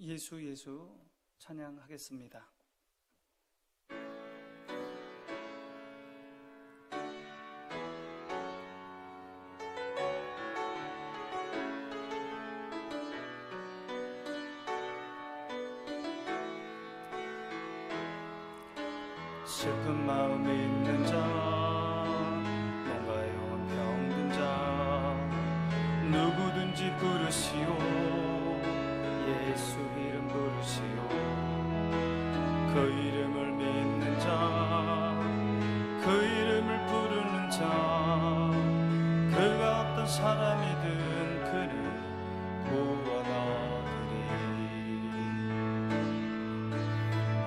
예수 예수 찬양하겠습니다. 슬픈 마음 있는 자, 뭔가 영혼 병든 자, 누구든지 부르시오. 예수 이름 부르시오. 그 이름을 믿는 자, 그 이름을 부르는 자, 그가 어떤 사람이든 그를 구원 얻으리.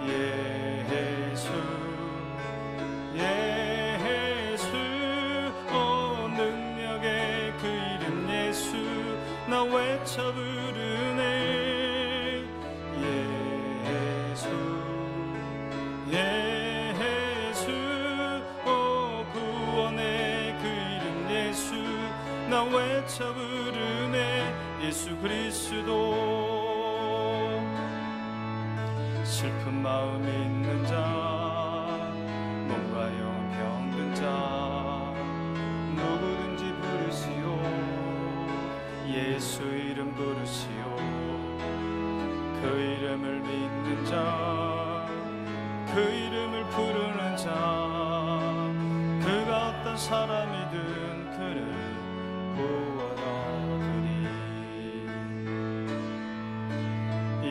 예수 예수, 오 능력의 그 이름 예수, 나 외쳐 부르네. 예수 예수, 오 구원의 그 이름 예수, 나 외쳐 부르네. 예수 그리스도. 슬픈 마음 있는 자, 몸과 영혼 병든 자, 누구든지 부르시오. 예수 이름 부르시오. 그 이름을 믿는 자, 그 이름을 부르는 자, 그가 어떤 사람이든 그를 구원 얻으리.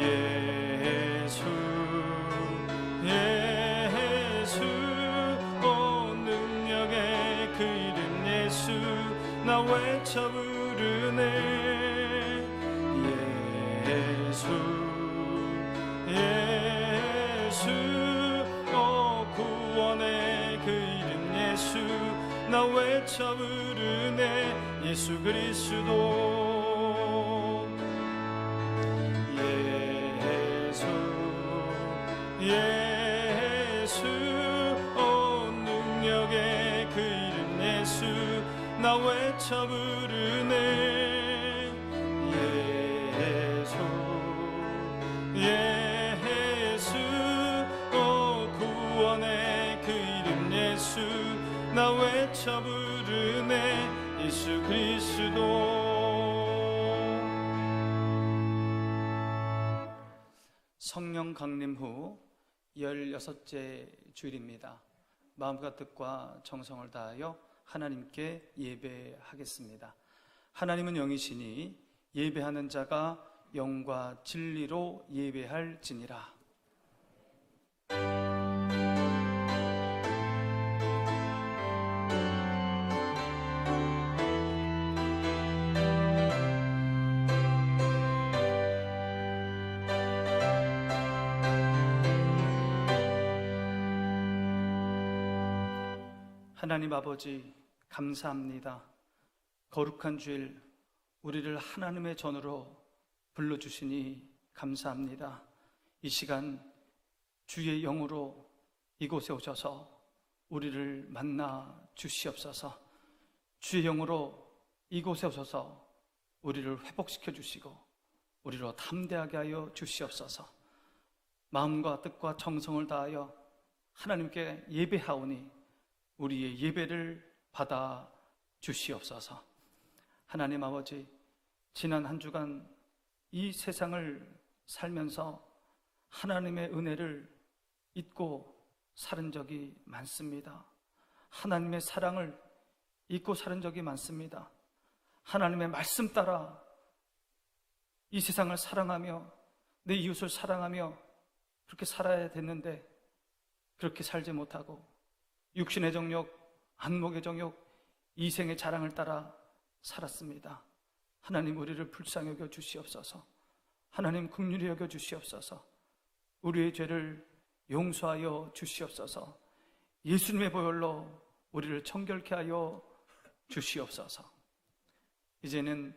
예수 예수, 오 능력의 그 이름 예수, 나 외쳐 부르네. 예수 예수, 오 구원의 그 이름 예수, 나 외쳐 부르네. 예수 그리스도. 예수 예수, 오 능력의 그 이름 예수, 나 외쳐 부르네. 예수 예수, 오 구원의 그 이름 예수, 나 외쳐 부르네. 예수 그리스도. 성령 강림 후 16째 주일입니다. 마음과 뜻과 정성을 다하여 하나님께 예배하겠습니다. 하나님은 영이시니 예배하는 자가 영과 진리로 예배할지니라. 하나님 아버지 감사합니다. 거룩한 주일 우리를 하나님의 전으로 불러주시니 감사합니다. 이 시간 주의 영으로 이곳에 오셔서 우리를 만나 주시옵소서. 주의 영으로 이곳에 오셔서 우리를 회복시켜 주시고 우리로 담대하게 하여 주시옵소서. 마음과 뜻과 정성을 다하여 하나님께 예배하오니 우리의 예배를 받아 주시옵소서. 하나님 아버지, 지난 한 주간 이 세상을 살면서 하나님의 은혜를 잊고 살은 적이 많습니다. 하나님의 사랑을 잊고 살은 적이 많습니다. 하나님의 말씀 따라 이 세상을 사랑하며 내 이웃을 사랑하며 그렇게 살아야 됐는데 그렇게 살지 못하고 육신의 정욕, 안목의 정욕, 이생의 자랑을 따라 살았습니다. 하나님 우리를 불쌍히 여겨 주시옵소서. 하나님 긍휼히 여겨 주시옵소서. 우리의 죄를 용서하여 주시옵소서. 예수님의 보혈로 우리를 청결케 하여 주시옵소서. 이제는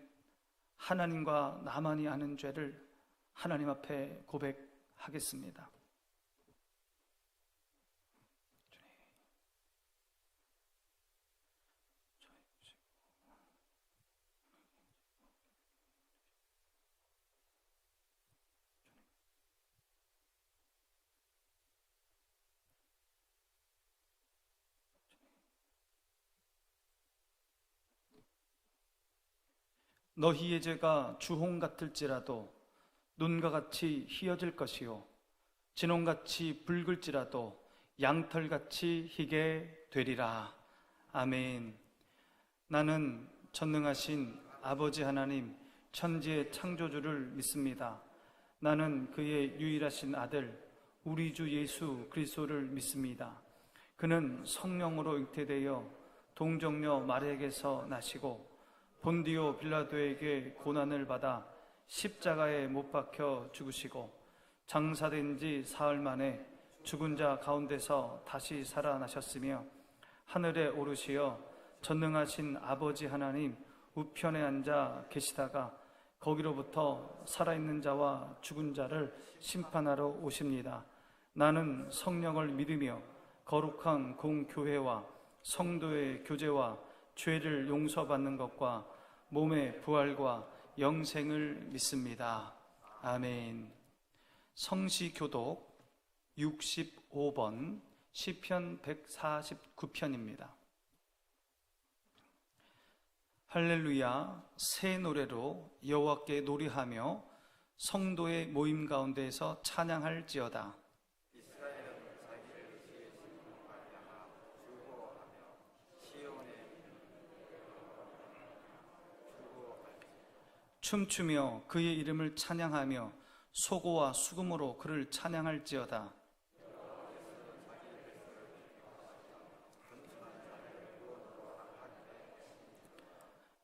하나님과 나만이 아는 죄를 하나님 앞에 고백하겠습니다. 너희의 죄가 주홍 같을지라도 눈과 같이 희어질 것이요 진홍같이 붉을지라도 양털같이 희게 되리라. 아멘. 나는 전능하신 아버지 하나님 천지의 창조주를 믿습니다. 나는 그의 유일하신 아들 우리 주 예수 그리스도를 믿습니다. 그는 성령으로 잉태되어 동정녀 마리아에게서 나시고 본디오 빌라도에게 고난을 받아 십자가에 못 박혀 죽으시고 장사된 지 사흘 만에 죽은 자 가운데서 다시 살아나셨으며 하늘에 오르시어 전능하신 아버지 하나님 우편에 앉아 계시다가 거기로부터 살아있는 자와 죽은 자를 심판하러 오십니다. 나는 성령을 믿으며 거룩한 공교회와 성도의 교제와 죄를 용서받는 것과 몸의 부활과 영생을 믿습니다. 아멘. 성시교독 65번 시편 149편입니다. 할렐루야, 새 노래로 여호와께 노래하며 성도의 모임 가운데에서 찬양할지어다. 춤추며 그의 이름을 찬양하며 소고와 수금으로 그를 찬양할지어다.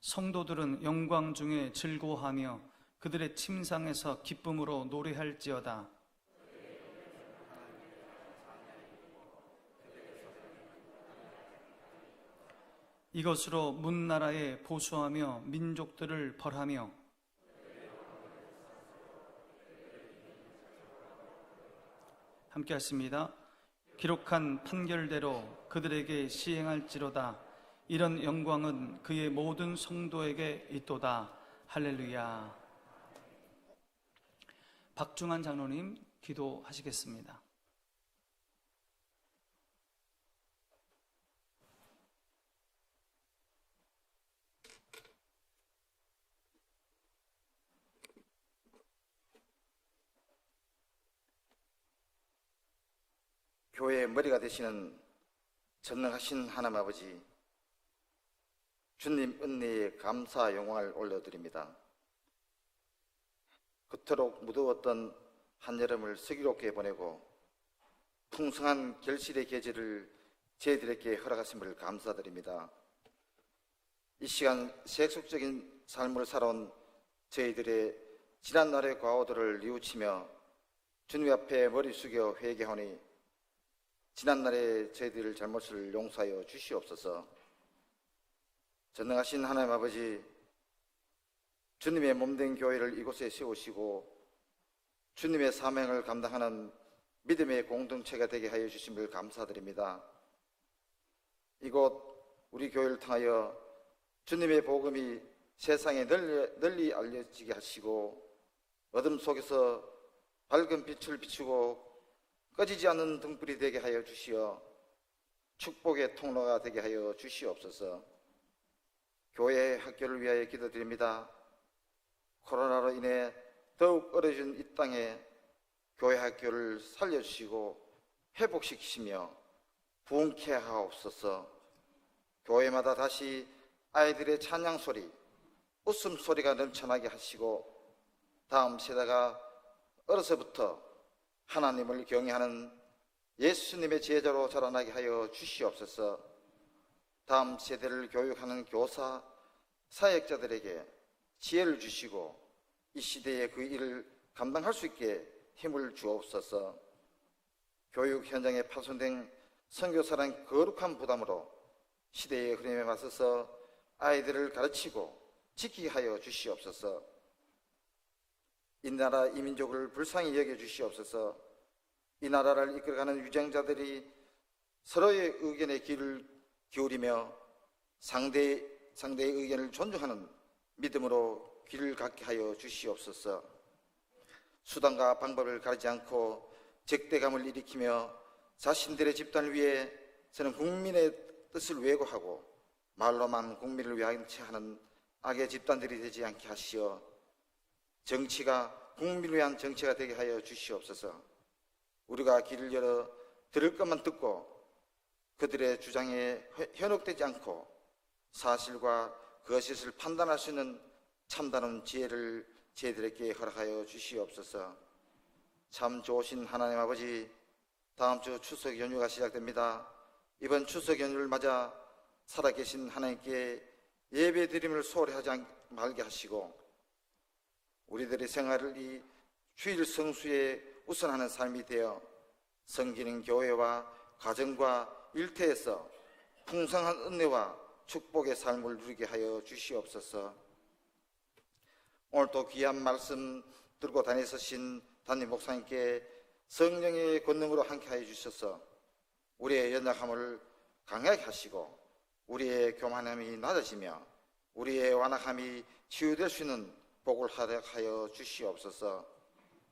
성도들은 영광 중에 즐거워하며 그들의 침상에서 기쁨으로 노래할지어다. 이것으로 문나라에 보수하며 민족들을 벌하며 함께 하십니다. 기록한 판결대로 그들에게 시행할지로다. 이런 영광은 그의 모든 성도에게 있도다. 할렐루야. 박중환 장로님 기도하시겠습니다. 교회의 머리가 되시는 전능하신 하나님 아버지, 주님 은혜에 감사 영광을 올려드립니다. 그토록 무더웠던 한여름을 슬기롭게 보내고 풍성한 결실의 계절을 저희들에게 허락하심을 감사드립니다. 이 시간 세속적인 삶을 살아온 저희들의 지난날의 과오들을 뉘우치며 주님 앞에 머리 숙여 회개하니 지난날의 저희들의 잘못을 용서하여 주시옵소서. 전능하신 하나님 아버지, 주님의 몸된 교회를 이곳에 세우시고 주님의 사명을 감당하는 믿음의 공동체가 되게 하여 주심을 감사드립니다. 이곳 우리 교회를 통하여 주님의 복음이 세상에 널리 알려지게 하시고 어둠 속에서 밝은 빛을 비추고 꺼지지 않는 등불이 되게 하여 주시어 축복의 통로가 되게 하여 주시옵소서. 교회 학교를 위하여 기도드립니다. 코로나로 인해 더욱 어려진 이 땅에 교회 학교를 살려주시고 회복시키시며 부흥케 하옵소서. 교회마다 다시 아이들의 찬양 소리, 웃음 소리가 넘쳐나게 하시고 다음 세대가 어려서부터 하나님을 경외하는 예수님의 제자로 자라나게 하여 주시옵소서. 다음 세대를 교육하는 교사, 사역자들에게 지혜를 주시고 이 시대에 그 일을 감당할 수 있게 힘을 주옵소서. 교육 현장에 파손된 선교사란 거룩한 부담으로 시대의 흐름에 맞서서 아이들을 가르치고 지키게 하여 주시옵소서. 이 나라 이 민족을 불쌍히 여겨 주시옵소서. 이 나라를 이끌어가는 유정자들이 서로의 의견에 귀를 기울이며 상대의 의견을 존중하는 믿음으로 귀를 갖게 하여 주시옵소서. 수단과 방법을 가리지 않고 적대감을 일으키며 자신들의 집단을 위해 저는 국민의 뜻을 왜곡하고 말로만 국민을 위하는 채 하는 악의 집단들이 되지 않게 하시어 정치가 국민을 위한 정치가 되게 하여 주시옵소서. 우리가 귀를 열어 들을 것만 듣고 그들의 주장에 현혹되지 않고 사실과 거짓을 판단할 수 있는 참다른 지혜를 저희들에게 허락하여 주시옵소서. 참 좋으신 하나님 아버지, 다음 주 추석 연휴가 시작됩니다. 이번 추석 연휴를 맞아 살아계신 하나님께 예배 드림을 소홀히 하지 말게 하시고 우리들의 생활을 이 주일 성수에 우선하는 삶이 되어 섬기는 교회와 가정과 일터에서 풍성한 은혜와 축복의 삶을 누리게 하여 주시옵소서. 오늘도 귀한 말씀 들고 다니셨신 담임 목사님께 성령의 권능으로 함께하여 주셔서 우리의 연약함을 강하게 하시고 우리의 교만함이 낮아지며 우리의 완악함이 치유될 수 있는 복을 허락하여 주시옵소서.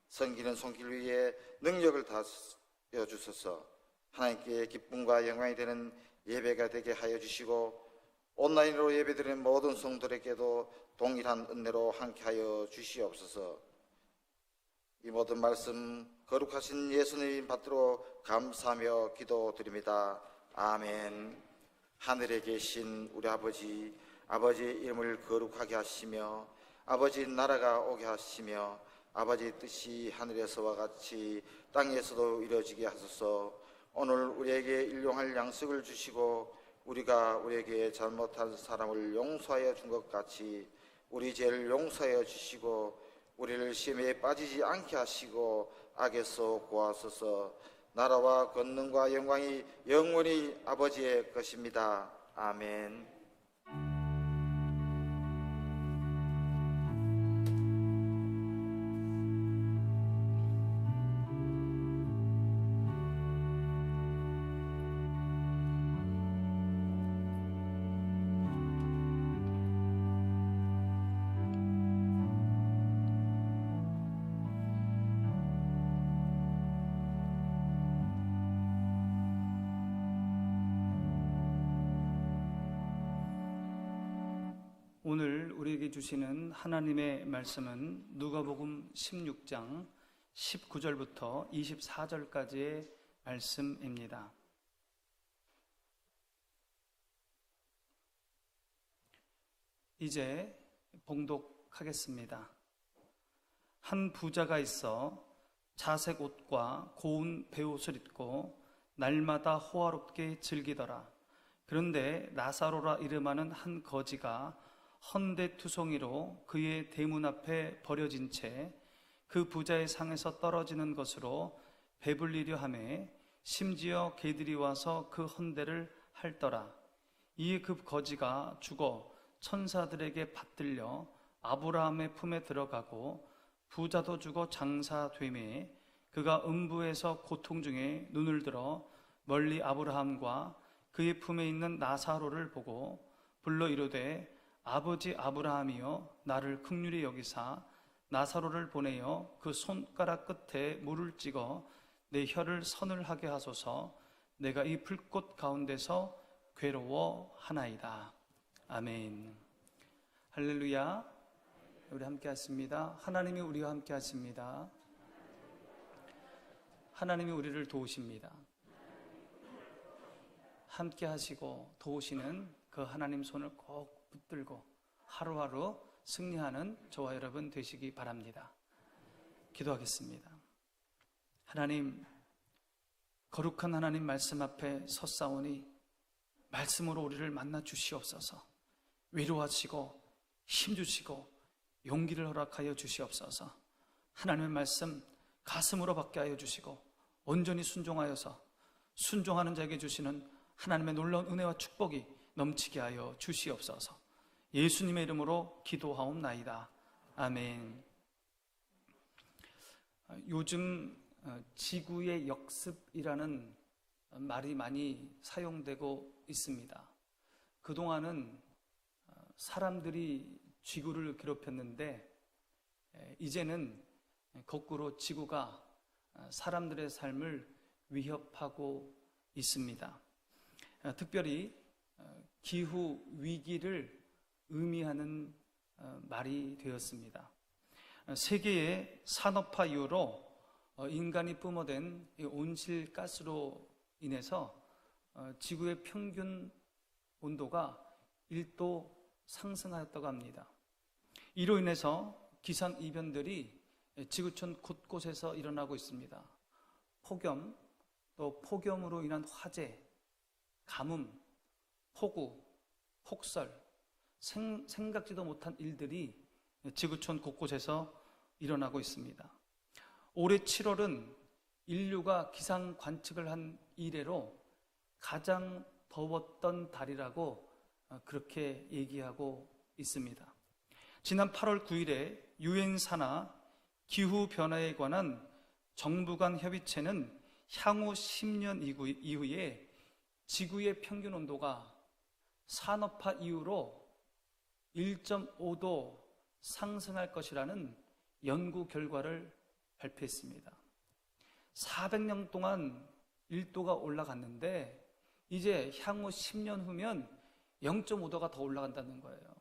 섬기는 손길 위에 능력을 다하여 주셔서 하나님께 기쁨과 영광이 되는 예배가 되게 하여 주시고 온라인으로 예배드리는 모든 성도들에게도 동일한 은혜로 함께하여 주시옵소서. 이 모든 말씀 거룩하신 예수님 받들어 감사하며 기도드립니다. 아멘. 하늘에 계신 우리 아버지, 아버지의 이름을 거룩하게 하시며 아버지 나라가 오게 하시며 아버지의 뜻이 하늘에서와 같이 땅에서도 이루어지게 하소서. 오늘 우리에게 일용할 양식을 주시고 우리가 우리에게 잘못한 사람을 용서하여 준 것 같이 우리 죄를 용서하여 주시고 우리를 시험에 빠지지 않게 하시고 악에서 구하소서. 나라와 권능과 영광이 영원히 아버지의 것입니다. 아멘. 오늘 우리에게 주시는 하나님의 말씀은 누가복음 16장 19절부터 24절까지의 말씀입니다. 이제 봉독하겠습니다. 한 부자가 있어 자색 옷과 고운 베옷을 입고 날마다 호화롭게 즐기더라. 그런데 나사로라 이름하는 한 거지가 헌데투성이로 그의 대문 앞에 버려진 채 그 부자의 상에서 떨어지는 것으로 배불리려 하매 심지어 개들이 와서 그 헌데를 핥더라. 이에 그 거지가 죽어 천사들에게 받들려 아브라함의 품에 들어가고 부자도 죽어 장사되매 그가 음부에서 고통 중에 눈을 들어 멀리 아브라함과 그의 품에 있는 나사로를 보고 불러 이르되 아버지 아브라함이여 나를 긍휼히 여기사 나사로를 보내어 그 손가락 끝에 물을 찍어 내 혀를 서늘하게 하소서. 내가 이 불꽃 가운데서 괴로워하나이다. 아멘. 할렐루야. 우리 함께 하십니다. 하나님이 우리와 함께 하십니다. 하나님이 우리를 도우십니다. 함께 하시고 도우시는 그 하나님 손을 꼭 붙들고 하루하루 승리하는 저와 여러분 되시기 바랍니다. 기도하겠습니다. 하나님, 거룩한 하나님 말씀 앞에 섰사오니 말씀으로 우리를 만나 주시옵소서. 위로하시고 힘주시고 용기를 허락하여 주시옵소서. 하나님의 말씀 가슴으로 받게 하여 주시고 온전히 순종하여서 순종하는 자에게 주시는 하나님의 놀라운 은혜와 축복이 넘치게 하여 주시옵소서. 예수님의 이름으로 기도하옵나이다. 아멘. 요즘 지구의 역습이라는 말이 많이 사용되고 있습니다. 그동안은 사람들이 지구를 괴롭혔는데 이제는 거꾸로 지구가 사람들의 삶을 위협하고 있습니다. 특별히 기후 위기를 의미하는 말이 되었습니다. 세계의 산업화 이후로 인간이 뿜어댄 온실가스로 인해서 지구의 평균 온도가 1도 상승하였다고 합니다. 이로 인해서 기상이변들이 지구촌 곳곳에서 일어나고 있습니다. 폭염, 또 폭염으로 인한 화재, 가뭄, 폭우, 폭설, 생각지도 못한 일들이 지구촌 곳곳에서 일어나고 있습니다. 올해 7월은 인류가 기상 관측을 한 이래로 가장 더웠던 달이라고 그렇게 얘기하고 있습니다. 지난 8월 9일에 유엔 산하 기후변화에 관한 정부 간 협의체는 향후 10년 이후에 지구의 평균 온도가 산업화 이후로 1.5도 상승할 것이라는 연구 결과를 발표했습니다. 400년 동안 1도가 올라갔는데 이제 향후 10년 후면 0.5도가 더 올라간다는 거예요.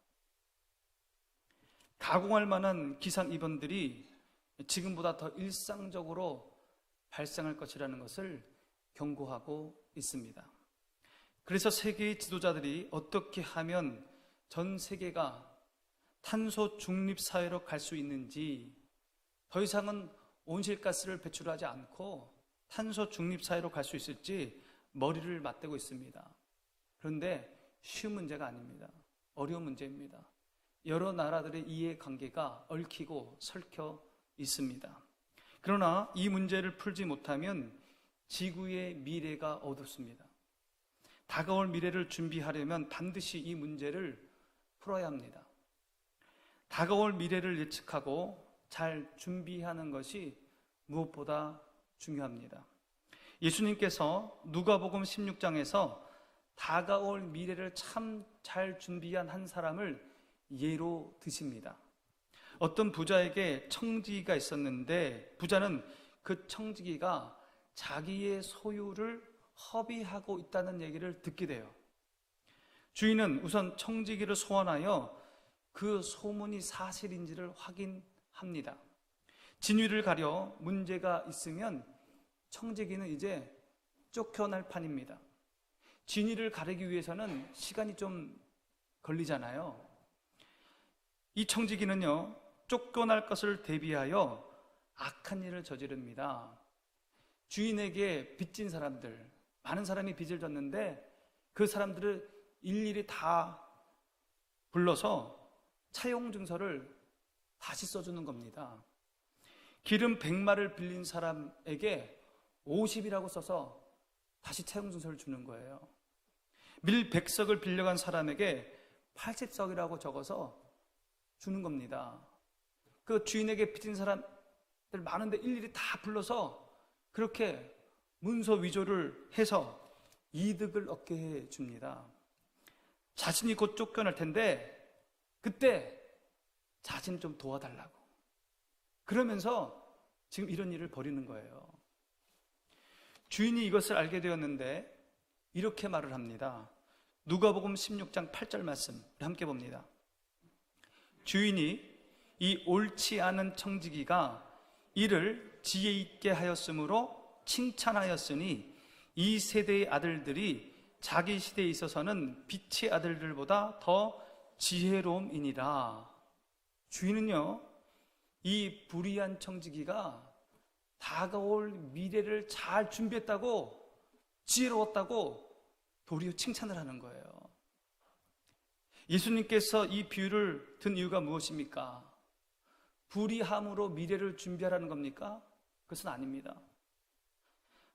가공할 만한 기상이변들이 지금보다 더 일상적으로 발생할 것이라는 것을 경고하고 있습니다. 그래서 세계의 지도자들이 어떻게 하면 전 세계가 탄소 중립 사회로 갈 수 있는지, 더 이상은 온실가스를 배출하지 않고 탄소 중립 사회로 갈 수 있을지 머리를 맞대고 있습니다. 그런데 쉬운 문제가 아닙니다. 어려운 문제입니다. 여러 나라들의 이해관계가 얽히고 설켜 있습니다. 그러나 이 문제를 풀지 못하면 지구의 미래가 어둡습니다. 다가올 미래를 준비하려면 반드시 이 문제를 풀어야 합니다. 다가올 미래를 예측하고 잘 준비하는 것이 무엇보다 중요합니다. 예수님께서 누가복음 16장에서 다가올 미래를 참 잘 준비한 한 사람을 예로 드십니다. 어떤 부자에게 청지기가 있었는데 부자는 그 청지기가 자기의 소유를 허비하고 있다는 얘기를 듣게 돼요. 주인은 우선 청지기를 소환하여 그 소문이 사실인지를 확인합니다. 진위를 가려 문제가 있으면 청지기는 이제 쫓겨날 판입니다. 진위를 가리기 위해서는 시간이 좀 걸리잖아요. 이 청지기는요, 쫓겨날 것을 대비하여 악한 일을 저지릅니다. 주인에게 빚진 사람들, 많은 사람이 빚을 졌는데 그 사람들을 일일이 다 불러서 차용 증서를 다시 써주는 겁니다. 기름 100마를 빌린 사람에게 50이라고 써서 다시 차용 증서를 주는 거예요. 밀 100석을 빌려간 사람에게 80석이라고 적어서 주는 겁니다. 그 주인에게 빚진 사람들 많은데 일일이 다 불러서 그렇게 문서 위조를 해서 이득을 얻게 해 줍니다. 자신이 곧 쫓겨날 텐데 그때 자신 좀 도와달라고. 그러면서 지금 이런 일을 벌이는 거예요. 주인이 이것을 알게 되었는데 이렇게 말을 합니다. 누가복음 16장 8절 말씀 함께 봅니다. 주인이 이 옳지 않은 청지기가 이를 지혜 있게 하였으므로 칭찬하였으니 이 세대의 아들들이 자기 시대에 있어서는 빛의 아들들보다 더 지혜로움이니라. 주인은요, 이 불의한 청지기가 다가올 미래를 잘 준비했다고, 지혜로웠다고 도리어 칭찬을 하는 거예요. 예수님께서 이 비유를 든 이유가 무엇입니까? 불의함으로 미래를 준비하라는 겁니까? 그것은 아닙니다.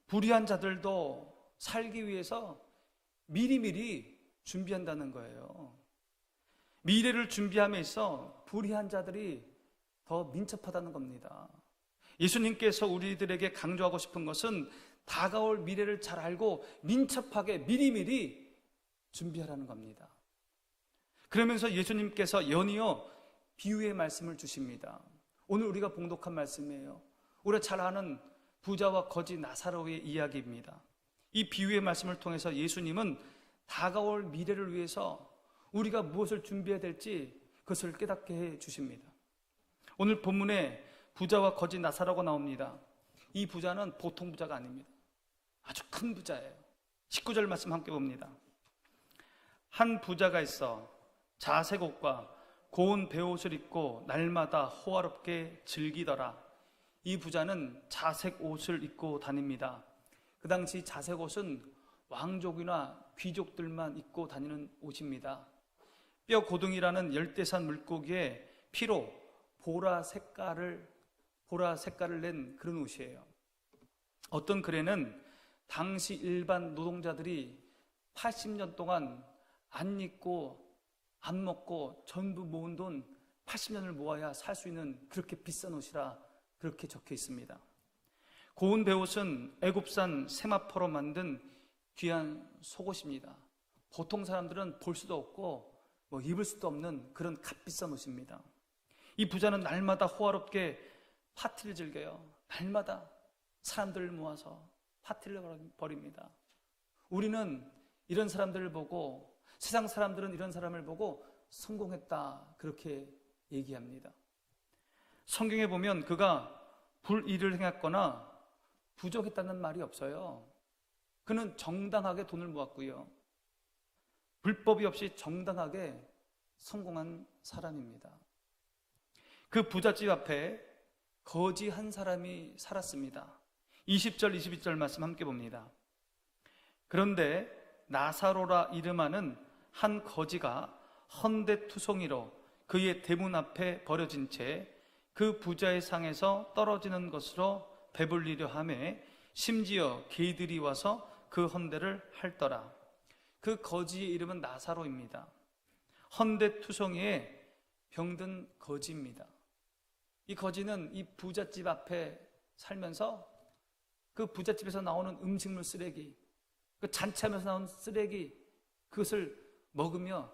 불의한 자들도 살기 위해서 미리미리 준비한다는 거예요. 미래를 준비함에 있어 불의한 자들이 더 민첩하다는 겁니다. 예수님께서 우리들에게 강조하고 싶은 것은 다가올 미래를 잘 알고 민첩하게 미리미리 준비하라는 겁니다. 그러면서 예수님께서 연이어 비유의 말씀을 주십니다. 오늘 우리가 봉독한 말씀이에요. 우리가 잘 아는 부자와 거지 나사로의 이야기입니다. 이 비유의 말씀을 통해서 예수님은 다가올 미래를 위해서 우리가 무엇을 준비해야 될지 그것을 깨닫게 해 주십니다. 오늘 본문에 부자와 거지 나사로가 나옵니다. 이 부자는 보통 부자가 아닙니다. 아주 큰 부자예요. 19절 말씀 함께 봅니다. 한 부자가 있어 자색 옷과 고운 베옷을 입고 날마다 호화롭게 즐기더라. 이 부자는 자색 옷을 입고 다닙니다. 그 당시 자색 옷은 왕족이나 귀족들만 입고 다니는 옷입니다. 뼈 고등이라는 열대산 물고기의 피로 보라 색깔을 낸 그런 옷이에요. 어떤 글에는 당시 일반 노동자들이 80년 동안 안 입고 안 먹고 전부 모은 돈 80년을 모아야 살 수 있는 그렇게 비싼 옷이라 그렇게 적혀 있습니다. 고운 베옷은 애굽산 세마포로 만든 귀한 속옷입니다. 보통 사람들은 볼 수도 없고 입을 수도 없는 그런 값비싼 옷입니다. 이 부자는 날마다 호화롭게 파티를 즐겨요. 날마다 사람들을 모아서 파티를 벌입니다. 우리는 이런 사람들을 보고, 세상 사람들은 이런 사람을 보고 성공했다 그렇게 얘기합니다. 성경에 보면 그가 불의를 행했거나 부족했다는 말이 없어요. 그는 정당하게 돈을 모았고요, 불법이 없이 정당하게 성공한 사람입니다. 그 부잣집 앞에 거지 한 사람이 살았습니다. 20절 22절 말씀 함께 봅니다. 그런데 나사로라 이름하는 한 거지가 헌데투성이로 그의 대문 앞에 버려진 채 그 부자의 상에서 떨어지는 것으로 배불리려 하매 심지어 개들이 와서 그 헌데를 핥더라. 그 거지의 이름은 나사로입니다. 헌데투성이의 병든 거지입니다. 이 거지는 이 부잣집 앞에 살면서 그 부잣집에서 나오는 음식물 쓰레기, 그 잔치하면서 나온 쓰레기, 그것을 먹으며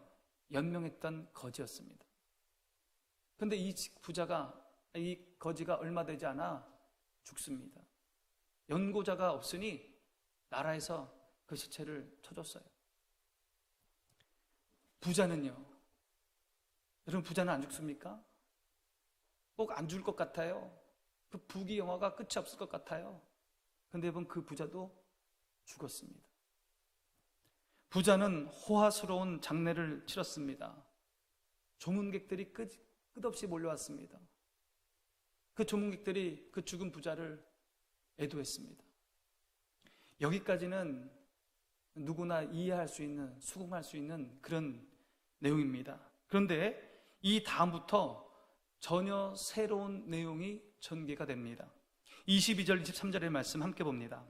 연명했던 거지였습니다. 그런데 이 거지가 얼마 되지 않아 죽습니다. 연고자가 없으니 나라에서 그 시체를 쳐줬어요. 부자는요, 여러분, 부자는 안 죽습니까? 꼭 안 죽을 것 같아요. 그 부귀 영화가 끝이 없을 것 같아요. 그런데 여러분, 그 부자도 죽었습니다. 부자는 호화스러운 장례를 치렀습니다. 조문객들이 끝없이 몰려왔습니다. 그 조문객들이 그 죽은 부자를 애도했습니다. 여기까지는 누구나 이해할 수 있는, 수긍할 수 있는 그런 내용입니다. 그런데 이 다음부터 전혀 새로운 내용이 전개가 됩니다. 22절 23절의 말씀 함께 봅니다.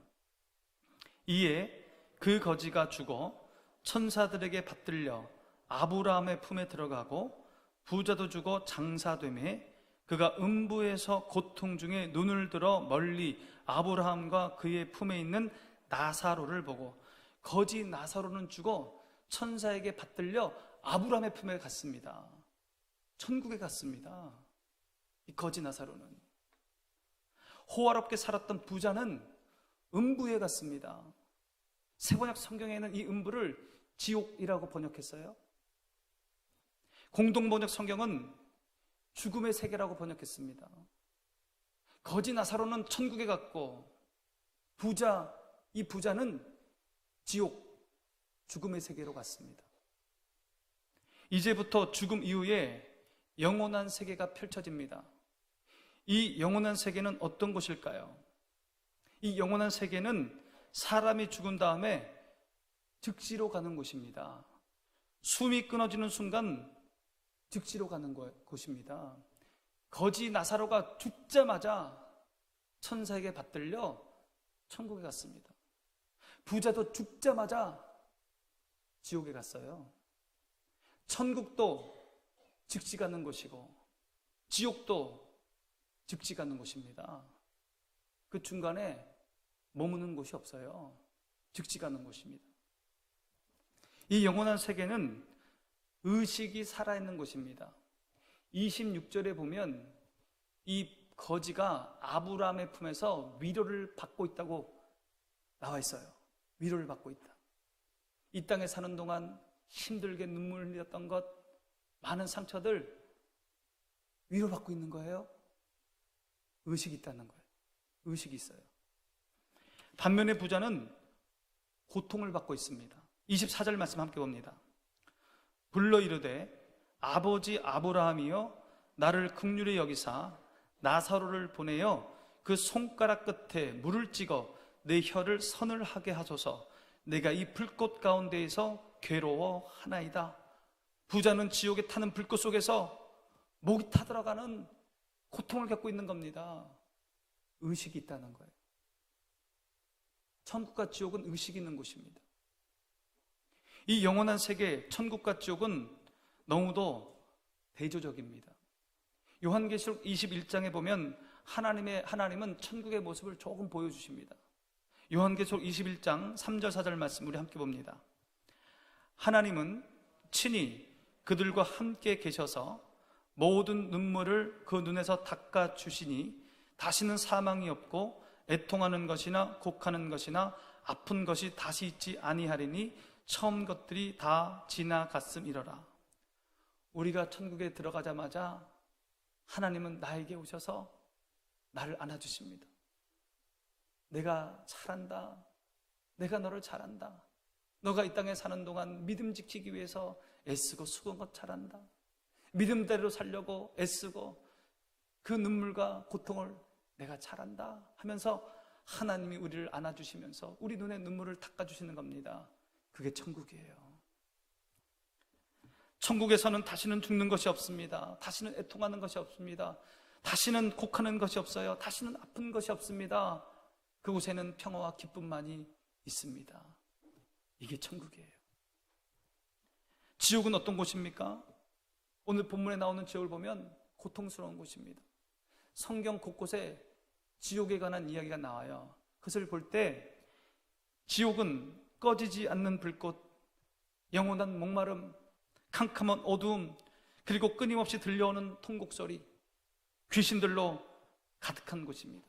이에 그 거지가 죽어 천사들에게 받들려 아브라함의 품에 들어가고 부자도 죽어 장사되매 그가 음부에서 고통 중에 눈을 들어 멀리 아브라함과 그의 품에 있는 나사로를 보고, 거지 나사로는 죽어 천사에게 받들려 아브라함의 품에 갔습니다. 천국에 갔습니다. 이 거지 나사로는. 호화롭게 살았던 부자는 음부에 갔습니다. 세번역 성경에는 이 음부를 지옥이라고 번역했어요. 공동번역 성경은 죽음의 세계라고 번역했습니다. 거지 나사로는 천국에 갔고 이 부자는 지옥, 죽음의 세계로 갔습니다. 이제부터 죽음 이후에 영원한 세계가 펼쳐집니다. 이 영원한 세계는 어떤 곳일까요? 이 영원한 세계는 사람이 죽은 다음에 즉시로 가는 곳입니다. 숨이 끊어지는 순간 즉시로 가는 곳입니다. 거지 나사로가 죽자마자 천사에게 받들려 천국에 갔습니다. 부자도 죽자마자 지옥에 갔어요. 천국도 즉시 가는 곳이고 지옥도 즉시 가는 곳입니다. 그 중간에 머무는 곳이 없어요. 즉시 가는 곳입니다. 이 영원한 세계는 의식이 살아있는 곳입니다. 26절에 보면 이 거지가 아브라함의 품에서 위로를 받고 있다고 나와 있어요. 위로를 받고 있다. 이 땅에 사는 동안 힘들게 눈물을 흘렸던 것, 많은 상처들 위로받고 있는 거예요? 의식이 있다는 거예요. 의식이 있어요. 반면에 부자는 고통을 받고 있습니다. 24절 말씀 함께 봅니다. 불러 이르되 아버지 아브라함이여 나를 긍휼히 여기사 나사로를 보내어 그 손가락 끝에 물을 찍어 내 혀를 서늘하게 하소서. 내가 이 불꽃 가운데에서 괴로워하나이다. 부자는 지옥에 타는 불꽃 속에서 목이 타들어가는 고통을 겪고 있는 겁니다. 의식이 있다는 거예요. 천국과 지옥은 의식이 있는 곳입니다. 이 영원한 세계 천국과 지옥은 너무도 대조적입니다. 요한계시록 21장에 보면 하나님은 천국의 모습을 조금 보여주십니다. 요한계시록 21장 3절 4절 말씀 우리 함께 봅니다. 하나님은 친히 그들과 함께 계셔서 모든 눈물을 그 눈에서 닦아주시니 다시는 사망이 없고 애통하는 것이나 곡하는 것이나 아픈 것이 다시 있지 아니하리니 처음 것들이 다 지나갔음이러라. 우리가 천국에 들어가자마자 하나님은 나에게 오셔서 나를 안아주십니다. 내가 잘한다. 내가 너를 잘한다. 너가 이 땅에 사는 동안 믿음 지키기 위해서 애쓰고 수고한 것 잘한다. 믿음대로 살려고 애쓰고 그 눈물과 고통을 내가 잘한다 하면서 하나님이 우리를 안아주시면서 우리 눈에 눈물을 닦아주시는 겁니다. 그게 천국이에요. 천국에서는 다시는 죽는 것이 없습니다. 다시는 애통하는 것이 없습니다. 다시는 곡하는 것이 없어요. 다시는 아픈 것이 없습니다. 그곳에는 평화와 기쁨만이 있습니다. 이게 천국이에요. 지옥은 어떤 곳입니까? 오늘 본문에 나오는 지옥을 보면 고통스러운 곳입니다. 성경 곳곳에 지옥에 관한 이야기가 나와요. 그것을 볼 때 지옥은 꺼지지 않는 불꽃, 영원한 목마름, 캄캄한 어두움, 그리고 끊임없이 들려오는 통곡소리, 귀신들로 가득한 곳입니다.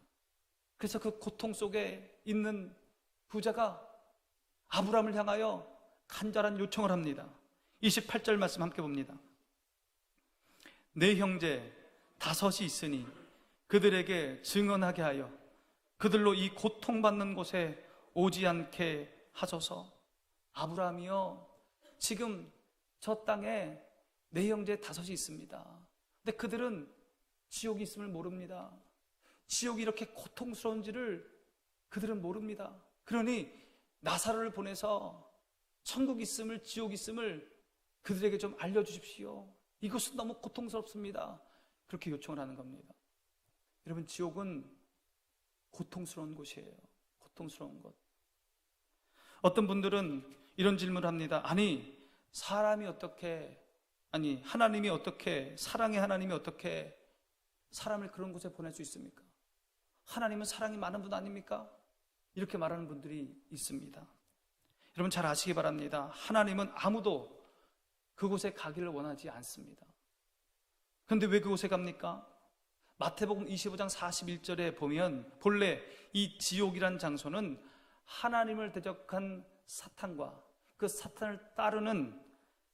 그래서 그 고통 속에 있는 부자가 아브라함을 향하여 간절한 요청을 합니다. 28절 말씀 함께 봅니다. 내 형제 5이 있으니 그들에게 증언하게 하여 그들로 이 고통받는 곳에 오지 않게 하소서. 아브라함이요, 지금 저 땅에 내 형제 5이 있습니다. 근데 그들은 지옥이 있음을 모릅니다. 지옥이 이렇게 고통스러운지를 그들은 모릅니다. 그러니 나사로를 보내서 천국 있음을, 지옥 있음을 그들에게 좀 알려주십시오. 이것은 너무 고통스럽습니다. 그렇게 요청을 하는 겁니다. 여러분, 지옥은 고통스러운 곳이에요. 고통스러운 곳. 어떤 분들은 이런 질문을 합니다. 하나님이 어떻게, 사랑의 하나님이 어떻게 사람을 그런 곳에 보낼 수 있습니까? 하나님은 사랑이 많은 분 아닙니까? 이렇게 말하는 분들이 있습니다. 여러분 잘 아시기 바랍니다. 하나님은 아무도 그곳에 가기를 원하지 않습니다. 그런데 왜 그곳에 갑니까? 마태복음 25장 41절에 보면 본래 이 지옥이란 장소는 하나님을 대적한 사탄과 그 사탄을 따르는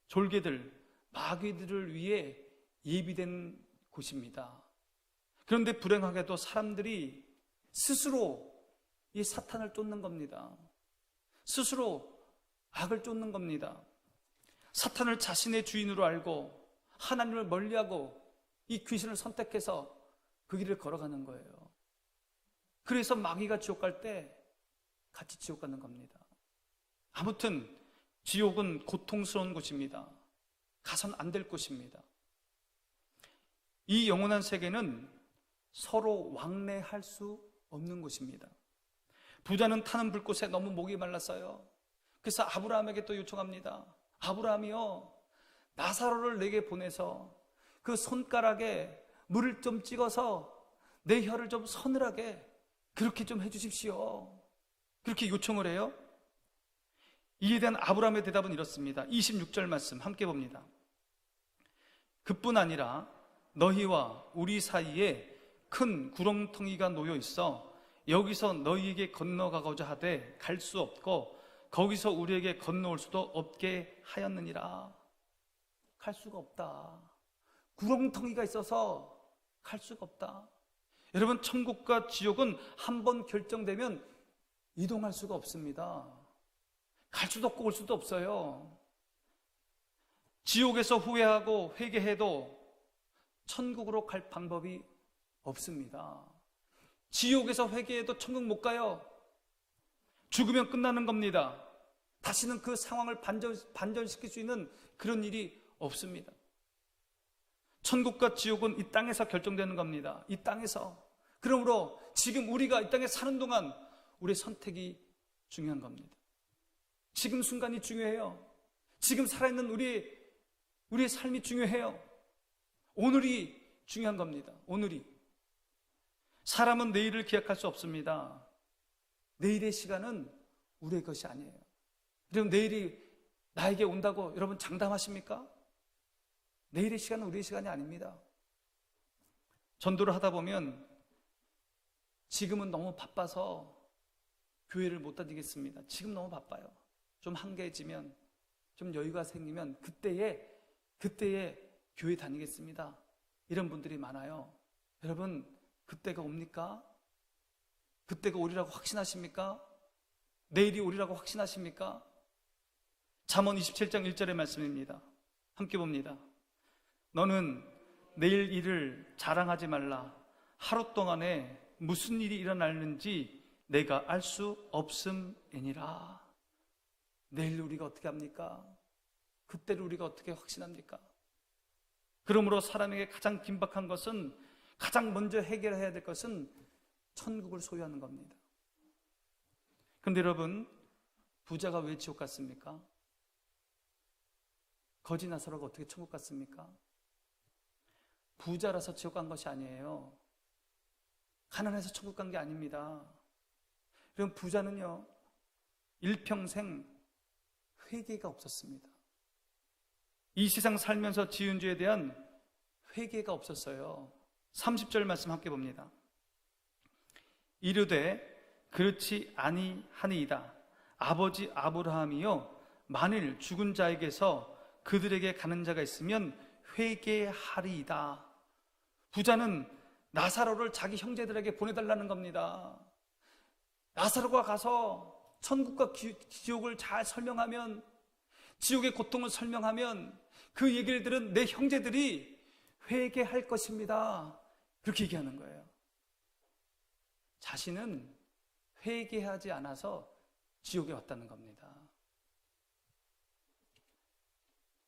졸개들, 마귀들을 위해 예비된 곳입니다. 그런데 불행하게도 사람들이 스스로 이 사탄을 쫓는 겁니다. 스스로 악을 쫓는 겁니다. 사탄을 자신의 주인으로 알고 하나님을 멀리하고 이 귀신을 선택해서 그 길을 걸어가는 거예요. 그래서 마귀가 지옥 갈 때 같이 지옥 가는 겁니다. 아무튼 지옥은 고통스러운 곳입니다. 가선 안 될 곳입니다. 이 영원한 세계는 서로 왕래할 수 없는 곳입니다. 부자는 타는 불꽃에 너무 목이 말랐어요. 그래서 아브라함에게 또 요청합니다. 아브라함이요, 나사로를 내게 보내서 그 손가락에 물을 좀 찍어서 내 혀를 좀 서늘하게 그렇게 좀 해주십시오. 그렇게 요청을 해요. 이에 대한 아브라함의 대답은 이렇습니다. 26절 말씀 함께 봅니다. 그뿐 아니라 너희와 우리 사이에 큰 구렁텅이가 놓여 있어 여기서 너희에게 건너가고자 하되 갈 수 없고 거기서 우리에게 건너올 수도 없게 하였느니라. 갈 수가 없다. 구렁텅이가 있어서 갈 수가 없다. 여러분, 천국과 지옥은 한번 결정되면 이동할 수가 없습니다. 갈 수도 없고 올 수도 없어요. 지옥에서 후회하고 회개해도 천국으로 갈 방법이 없습니다. 지옥에서 회개해도 천국 못 가요. 죽으면 끝나는 겁니다. 다시는 그 상황을 반전시킬 수 있는 그런 일이 없습니다. 천국과 지옥은 이 땅에서 결정되는 겁니다. 이 땅에서. 그러므로 지금 우리가 이 땅에 사는 동안 우리의 선택이 중요한 겁니다. 지금 순간이 중요해요. 지금 살아있는 우리의 삶이 중요해요. 오늘이 중요한 겁니다. 오늘이. 사람은 내일을 기약할 수 없습니다. 내일의 시간은 우리의 것이 아니에요. 여러분, 내일이 나에게 온다고 여러분 장담하십니까? 내일의 시간은 우리의 시간이 아닙니다. 전도를 하다 보면 지금은 너무 바빠서 교회를 못 다니겠습니다. 지금 너무 바빠요. 좀 한가해지면, 좀 여유가 생기면 그때에 교회 다니겠습니다. 이런 분들이 많아요. 여러분, 그때가 옵니까? 그때가 오리라고 확신하십니까? 내일이 오리라고 확신하십니까? 잠언 27장 1절의 말씀입니다. 함께 봅니다. 너는 내일 일을 자랑하지 말라. 하루 동안에 무슨 일이 일어나는지 내가 알 수 없음이니라. 내일 우리가 어떻게 합니까? 그때를 우리가 어떻게 확신합니까? 그러므로 사람에게 가장 긴박한 것은, 가장 먼저 해결해야 될 것은 천국을 소유하는 겁니다. 그런데 여러분, 부자가 왜 지옥 갔습니까? 거지 나사로가 어떻게 천국 갔습니까? 부자라서 지옥 간 것이 아니에요. 가난해서 천국 간 게 아닙니다. 여러분, 부자는요, 일평생 회개가 없었습니다. 이 세상 살면서 지은 죄에 대한 회개가 없었어요. 30절 말씀 함께 봅니다. 이르되 그렇지 아니하니이다. 아버지 아브라함이요, 만일 죽은 자에게서 그들에게 가는 자가 있으면 회개하리이다. 부자는 나사로를 자기 형제들에게 보내달라는 겁니다. 나사로가 가서 천국과 지옥을 잘 설명하면, 지옥의 고통을 설명하면 그 얘기를 들은 내 형제들이 회개할 것입니다. 그렇게 얘기하는 거예요. 자신은 회개하지 않아서 지옥에 왔다는 겁니다.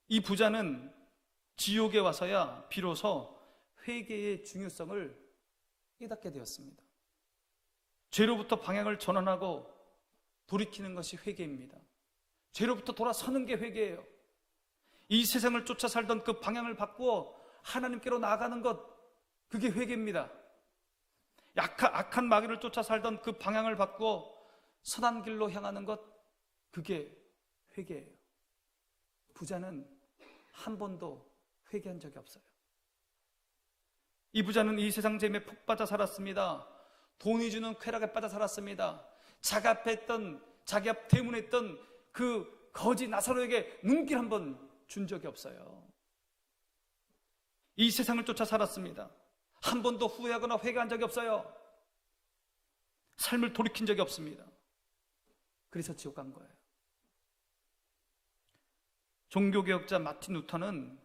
이 부자는 지옥에 와서야 비로소 회개의 중요성을 깨닫게 되었습니다. 죄로부터 방향을 전환하고 돌이키는 것이 회개입니다. 죄로부터 돌아서는 게 회개예요. 이 세상을 쫓아 살던 그 방향을 바꾸어 하나님께로 나아가는 것, 그게 회개입니다. 악한 마귀를 쫓아 살던 그 방향을 바꾸어 선한 길로 향하는 것, 그게 회개예요. 부자는 한 번도 회개한 적이 없어요. 이 부자는 이 세상 재미에 푹 빠져 살았습니다. 돈이 주는 쾌락에 빠져 살았습니다. 자기 앞 대문했던 그 거지 나사로에게 눈길 한 번 준 적이 없어요. 이 세상을 쫓아 살았습니다. 한 번도 후회하거나 회개한 적이 없어요. 삶을 돌이킨 적이 없습니다. 그래서 지옥 간 거예요. 종교개혁자 마틴 루터는